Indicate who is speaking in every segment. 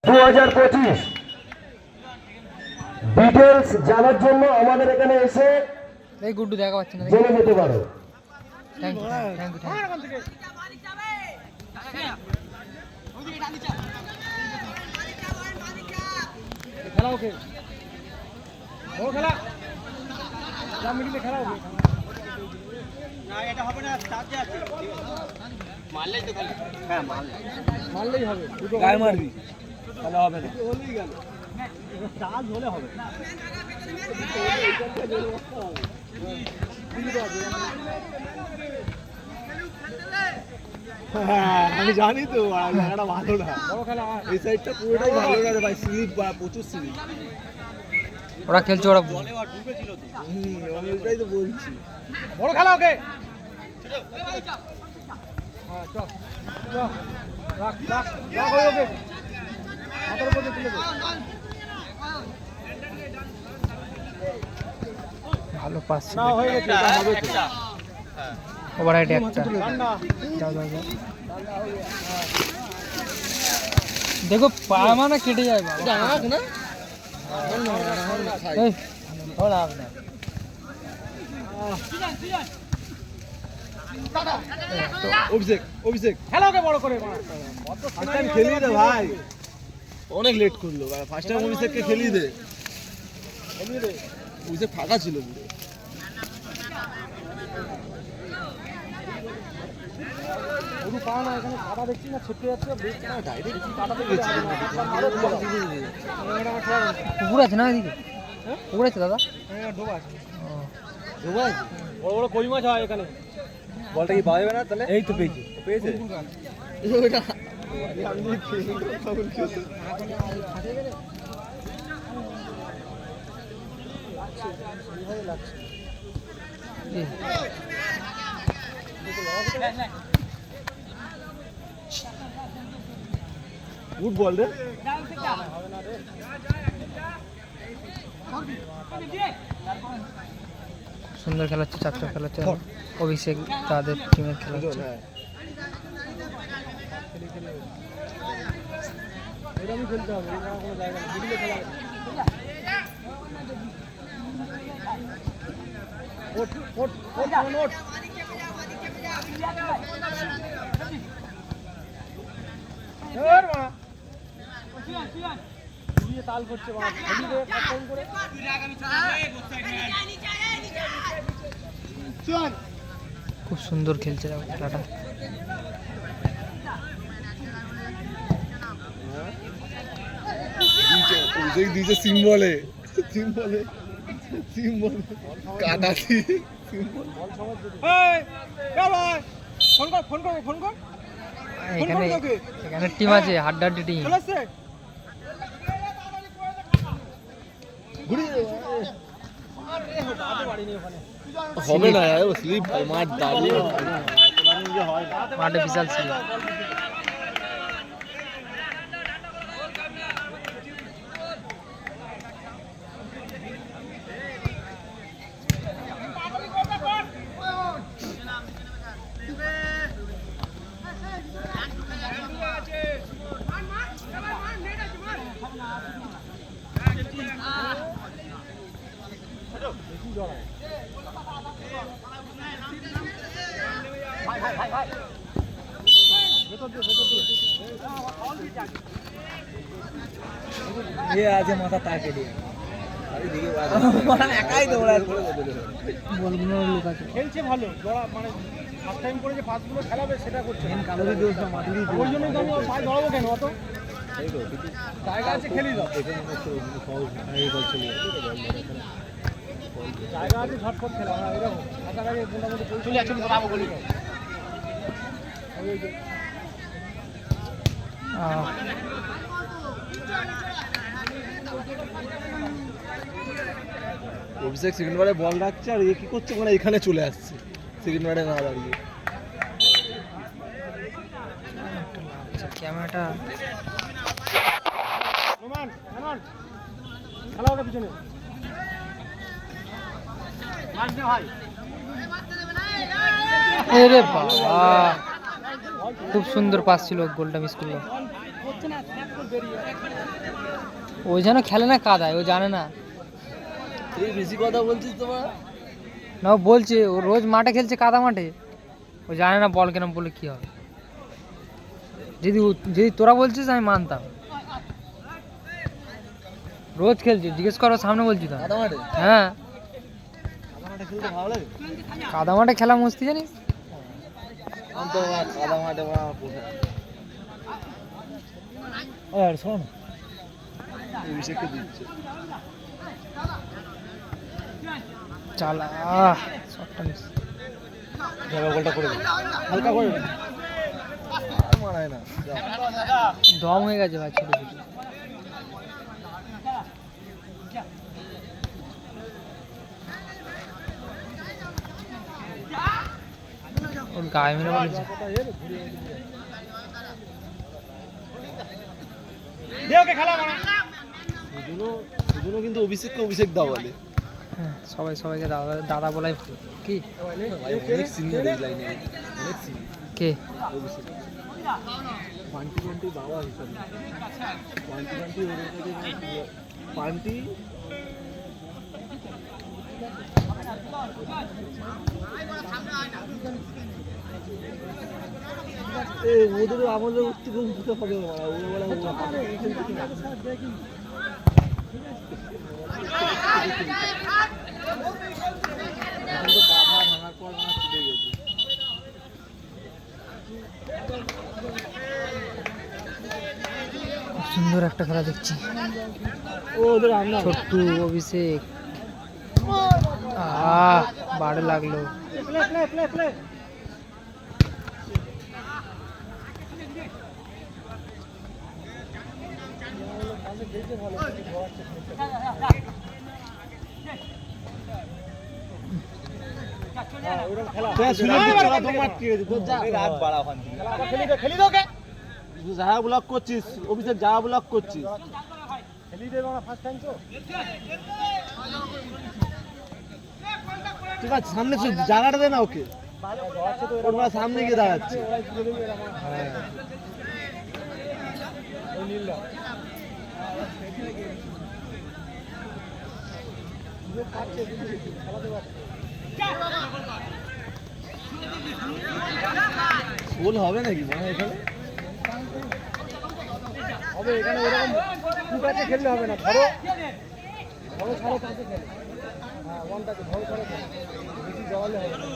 Speaker 1: 2025 details জানার জন্য আমাদের এখানে এসে
Speaker 2: এই গুড্ডু দেখা পাচ্ছে না,
Speaker 1: জেনে যেতে পারো।
Speaker 2: Thank you thank you. খেলা ওকে ও খেলা যা মিডিলে খেলা ওকে না, এটা হবে না, চার্জ আছে, মারলেই তো খালি। হ্যাঁ মারলেই হবে, দুটো গায়ে মারবি তাহলে হবে না, হলেই গেল, চার্জ হলে হবে।
Speaker 3: আমি জানি তো জায়গাটা ভালো না, এই সাইডটা পুরোটাই ভালো না রে ভাই, স্লিপ প্রচুর স্লিপ।
Speaker 2: ওরা খেলছে, ওরা
Speaker 3: আমি ওটাই তো বলছি।
Speaker 2: বড় খেলা ওকে। ভালো পাস ওভার হেড একটা। দেখো পা মানে কেটে যায় বাবা না।
Speaker 3: অভিষেক অভিষেক
Speaker 2: খেলাকে বড় করে
Speaker 3: ফার্স্ট টাইম খেলিয়ে দে ভাই, অনেক লেট করলো ভাই, ফার্স্ট টাইম অভিষেককে খেলিয়ে দে, অভিষেক ফাঁকা ছিল পুরো।
Speaker 2: পুকুর আছে না এদিকে? পুকুর আছে দাদা? ডোবা আছে। বড় বড় কই মাছ হয় এখানে।
Speaker 3: বলটা কি পাওয়া যাবে না তাহলে?
Speaker 2: এই তো পেয়েছি,
Speaker 3: পেয়েছে গুড বল রে।
Speaker 2: সুন্দর খেলা হচ্ছে, চারটা খেলা হচ্ছে, অভিষেক তাদের টিমের খেলা হচ্ছে। তাল করছে খুব সুন্দর খেলছে খেলাটা।
Speaker 3: দিয়েছে সিম্বলে, সিম্বলে সিম্বলে কাটা
Speaker 2: এখানে এখানে টিম আছে, হাড্ডাহাড্ডি টিম।
Speaker 3: হবে না স্লিপ, মাঠ দাঁড়িয়ে
Speaker 2: মাঠে বিশাল স্লিপ।
Speaker 3: আছে মাথা তাকে দিয়ে
Speaker 2: খেলছে ভালো, মানে ফার্স্ট টাইম করে যে পাসগুলো খেলাবে সেটা করছে। ওই জন্যই তো আমি পায়ে ধরাবো কেন, অত জায়গা আছে, খেলি দাও, জায়গা আছে, ঝটফট খেলা। এরকম কাছাকাছি মোটামুটি চলে যাচ্ছে, ধরাবো বলি।
Speaker 3: অভিষেক সেকেন্ড বারে বল রাখছে, আর এ কি করছে মানে এখানে চলে আসছে সেকেন্ড বারে না দাঁড়িয়ে।
Speaker 2: ক্যামেরাটা খেলা ওটা পিছনে খুব সুন্দর পাস ছিল, গোলটা মিস করলো।
Speaker 4: ওই যেন খেলে না কাদায়, ও জানে না।
Speaker 3: তুই বেশি কথা বলছিস তোমার।
Speaker 4: না, ও বলছে ও রোজ মাঠে খেলছে, কাদা মাঠে, ও জানে না বল কেন বলে কি হবে। যদি তোরা বলছিস আমি মানতাম, রোজ খেলছে, জিজ্ঞেস করো, সামনে বলছি তো।
Speaker 3: কাদা মাঠে?
Speaker 4: হ্যাঁ,
Speaker 3: কাদা মাঠে খেলতে ভালো লাগে?
Speaker 4: কাদা মাঠে খেলা মস্তি জানিস।
Speaker 3: আমি তো কাদা মাঠে আর শোন, অভিষেককে দিচ্ছে।
Speaker 4: চালা শটটা মিস।
Speaker 3: গোলটা করে দে, হালকা করে দে। মারায় না,
Speaker 4: দম হয়ে গেছে ভাই, ছোট ছোট। ওর গায়ে মেরে বলেছে।
Speaker 3: দুজনও কিন্তু অভিষেককে অভিষেক দাও বলে।
Speaker 4: হ্যাঁ, সবাই সবাইকে দাদা দাদা বলাই ভালো। কি
Speaker 3: অনেক সিনিয়র এই লাইনে, অনেক সিনিয়র
Speaker 4: কে?
Speaker 3: অভিষেক। পান্টি বাবা হিসাবে, পান্টি ওর কাছে পান্টি ওদের আমাদের থেকে উঠতে হবে।
Speaker 4: সুন্দর একটা খেলা দেখছি। ছোট্টু অভিষেক, বাড়ে লাগলো।
Speaker 3: যাহা ব্লক করছিস অভিষেক, যাহা ব্লক করছিস। ঠিক আছে, সামনে জায়গাটা দে না ওকে, ওর সামনে গিয়ে দাঁড়াচ্ছে। গোল হবে নাকি মনে হয় এখানে?
Speaker 2: হবে এখানে, এরকম দু কাছে খেললে হবে না। ধরো ধরো ছাড়ো, কাছে খেলে। হ্যাঁ, ওয়ানটাকে ধরো ছাড়ো, বেশি জড়ালে হবে না।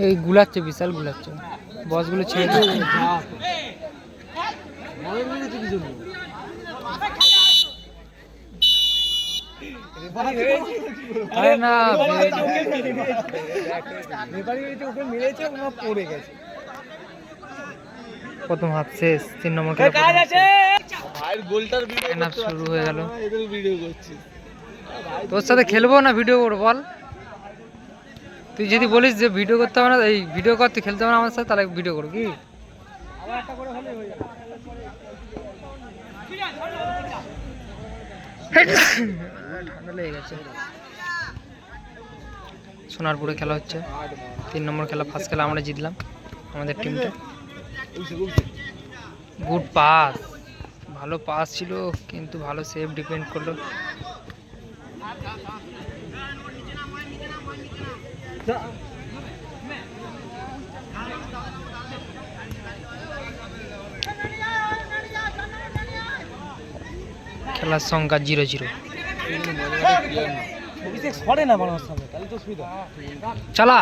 Speaker 4: এই গুলাচ্ছে, বিশাল গুলাচ্ছে, বসগুলো ছেড়ে দিচ্ছে। আরে না, প্রথম হাফ শেষ, 3 নম্বর খেলা শুরু হয়ে গেল। তোর সাথে খেলবো না ভিডিও করবো বল? তুই যদি বলিস যে ভিডিও করতে হবে না, এই ভিডিও কর, তুই খেলতে হবে না আমার সাথে, তাহলে ভিডিও করো কি? ঠান্ডা লেগে গেছে। সোনারপুরে খেলা হচ্ছে, 3 নম্বর খেলা, ফার্স্ট খেলা আমরা জিতলাম, আমাদের টিমটা। গুড পাস, ভালো পাস ছিল, কিন্তু ভালো সেভ ডিপেন্ড করলো। খেলার সংখ্যা 0-0। চালা,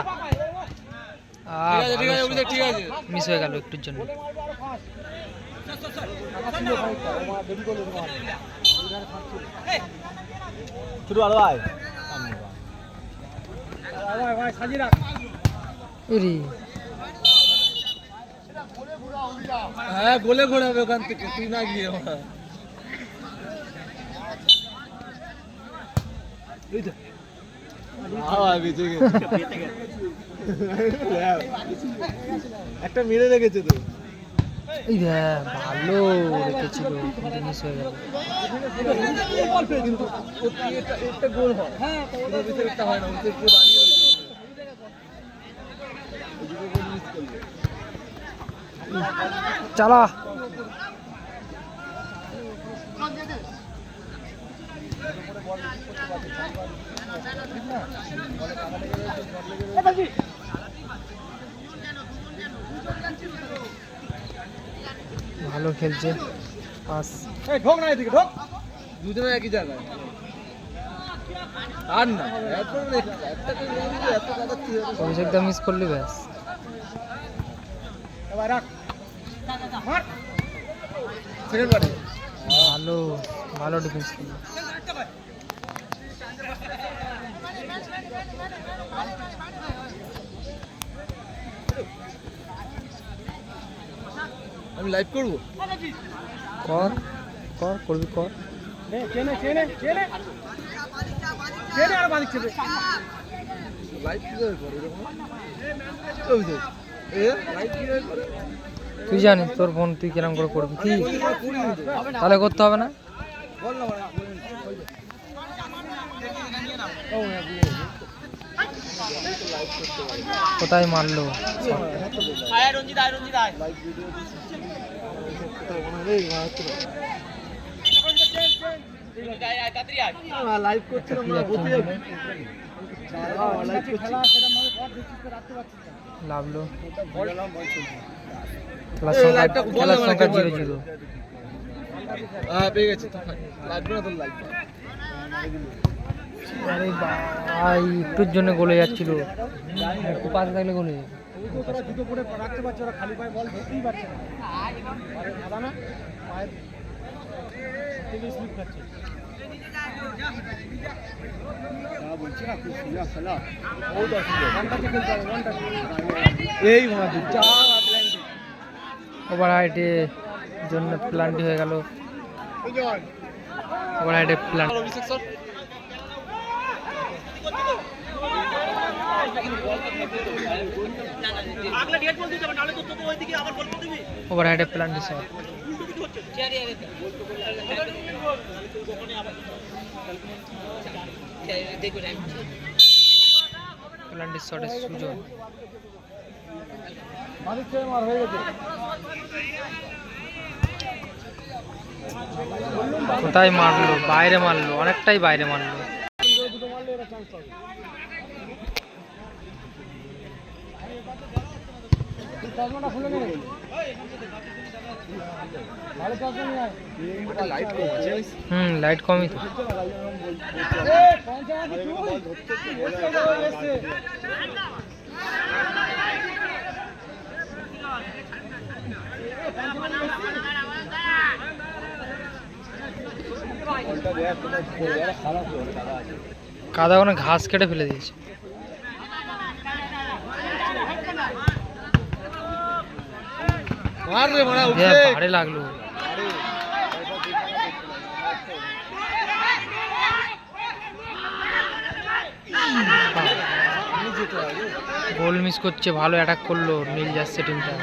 Speaker 4: মিস হয়ে গেল একটুর জন্য।
Speaker 3: হ্যাঁ, গোলে ঘোরাবে ওখান থেকে, তুই না গিয়ে। একটা মেরে রেখেছে তো,
Speaker 4: এই ভালো রেখেছিল, কিন্তু মিস হয়ে গেল।
Speaker 3: কিন্তু একটা গোল হয়, হ্যাঁ, হয় না, দাঁড়িয়ে রয়েছে।
Speaker 4: চালা ভালো খেলছে পাস
Speaker 3: এই ঢোক না এদিকে ঢোক দুজনে একই জায়গায় আর না এত কথা কি হবে
Speaker 4: অভিষেক দা মিস করলি ব্যাস
Speaker 2: এবার রাখ মার
Speaker 3: সেকেন্ড বারে
Speaker 4: ভালো ভালো ডিফেন্স করলো
Speaker 3: আমি লাইভ করব
Speaker 4: কর কর করবি কর
Speaker 2: নে চেনে চেনে চেনে চেনে আর বাদিক চেপে
Speaker 3: লাইভ কি করে করে এরকম ওই তো এ লাইভ কি করে করে
Speaker 4: তুই জানিস তোর ফোন তুই কিরম করে করবি কি তাহলে করতে হবে না
Speaker 3: বল না
Speaker 4: কোথায় মারলো
Speaker 2: আয় রঞ্জিত আয় রঞ্জিত আয়
Speaker 3: লাইভ ভিডিও দিচ্ছি এই মাত্র
Speaker 2: আয় আয় তাড়াতাড়ি আয়
Speaker 3: লাইভ করছে না বলতে যাবি লাইভ করছে
Speaker 2: খেলা সেটা মানে ঘর দেখছিস তো রাখতে পারছিস না
Speaker 4: লাভলো
Speaker 3: বললাম বল চলছে
Speaker 4: খেলার সংখ্যা 0-0
Speaker 3: হ্যাঁ পেয়ে গেছি লাগবে না তোর লাইভ
Speaker 4: আরে ভাই একটুর জন্য গোলে যাচ্ছিল একটু পাশে থাকলে গোলে যেত
Speaker 2: ওই তো তোরা জুতো পরে রাখতে পারছে ওরা খালি পায়ে বল ধরতেই পারছে না আরে খাবা না পায়ে থেকে স্লিপ খাচ্ছে
Speaker 3: বলছি না খুব সুন্দর খেলা
Speaker 2: ওয়ানটাকে খেলতে হবে ওয়ানটাকে
Speaker 3: এই মাদু
Speaker 4: ওভার হাইটে জন্য প্লান্টি হয়ে গেল ওভার হাইটে প্লান্ট ওভার হাইটে প্লান্টি শট প্লান্টি শটের সুযোগ
Speaker 2: মালিক ছেড়ে মার হয়ে গেছে
Speaker 4: কোথায় মারলো বাইরে মারলো অনেকটাই বাইরে মারলো
Speaker 2: দুটো মারলে এরা চান্স পাবে চশমাটা খুলে নে ভালো চশমা নিয়ে আয়
Speaker 3: লাইট করছে
Speaker 4: লাইট কমই তো কাদা কোনো ঘাস কেটে ফেলে দিয়েছে
Speaker 3: মার রে মারা
Speaker 4: ভারে লাগলো গোল মিস করছে ভালো অ্যাটাক করলো নীল যাচ্ছে টিমটা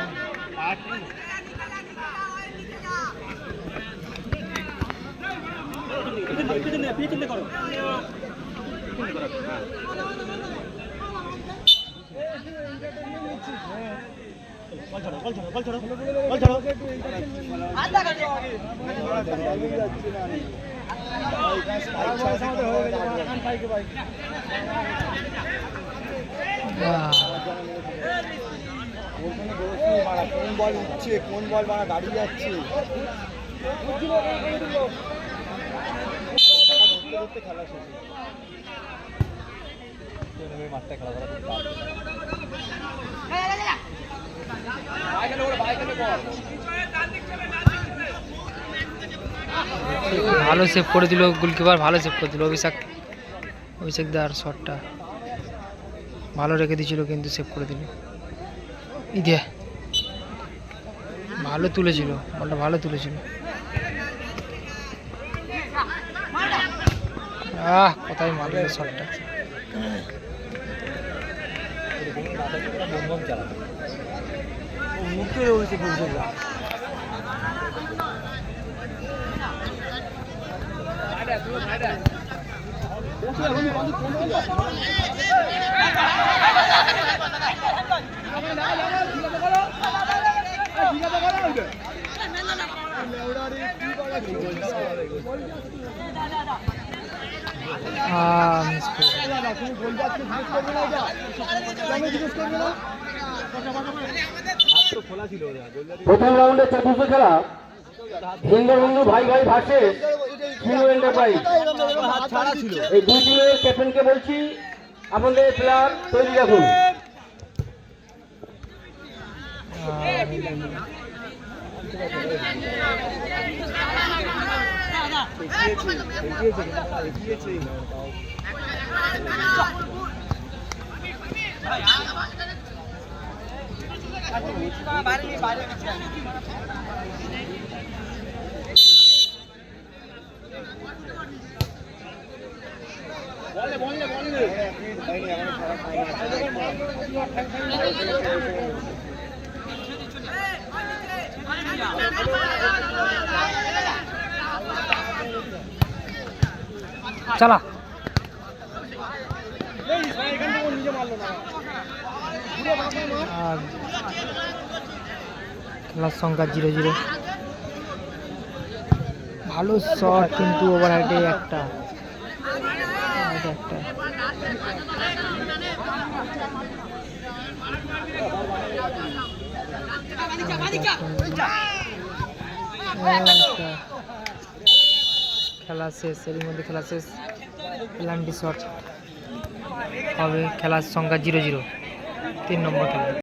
Speaker 3: কোন বল উঠছে কোন বল মারা দাঁড়িয়ে যাচ্ছে খেলা শেষ মাঠটা খেলা করা
Speaker 4: ভালো সেভ করে দিল গোলকিপার ভালো সেভ করে দিল অভিষেক দার শটটা ভালো রেখে দিয়েছিল কিন্তু সেভ করে দিল ইদে ভালো তুলেছিল বলটা ভালো তুলেছিল কোথায় মারল শটটা
Speaker 3: মুখে রয়েছে
Speaker 4: মিস করে
Speaker 3: খোলা ছিল ওরা, গোলটা
Speaker 1: প্রথম রাউন্ডে চতুর্থ খেলা হিন্দু ভাই ভাই ভার্সেস হিন্দু এন্টারপ্রাইজ।
Speaker 3: হাত ছাড়া ছিল।
Speaker 1: এই দুই টিমের ক্যাপ্টেনকে বলছি আপনাদের প্লেয়ার তৈরি রাখুন।
Speaker 3: এগিয়েছে।
Speaker 4: চালা আর খেলার সংখ্যা 0-0। ভালো শট কিন্তু ওভার হেডে একটা খেলা শেষ, এর মধ্যে খেলা শেষ। পেনাল্টি শট হবে। খেলার সংখ্যা 0-0, 3 নম্বর খেলা।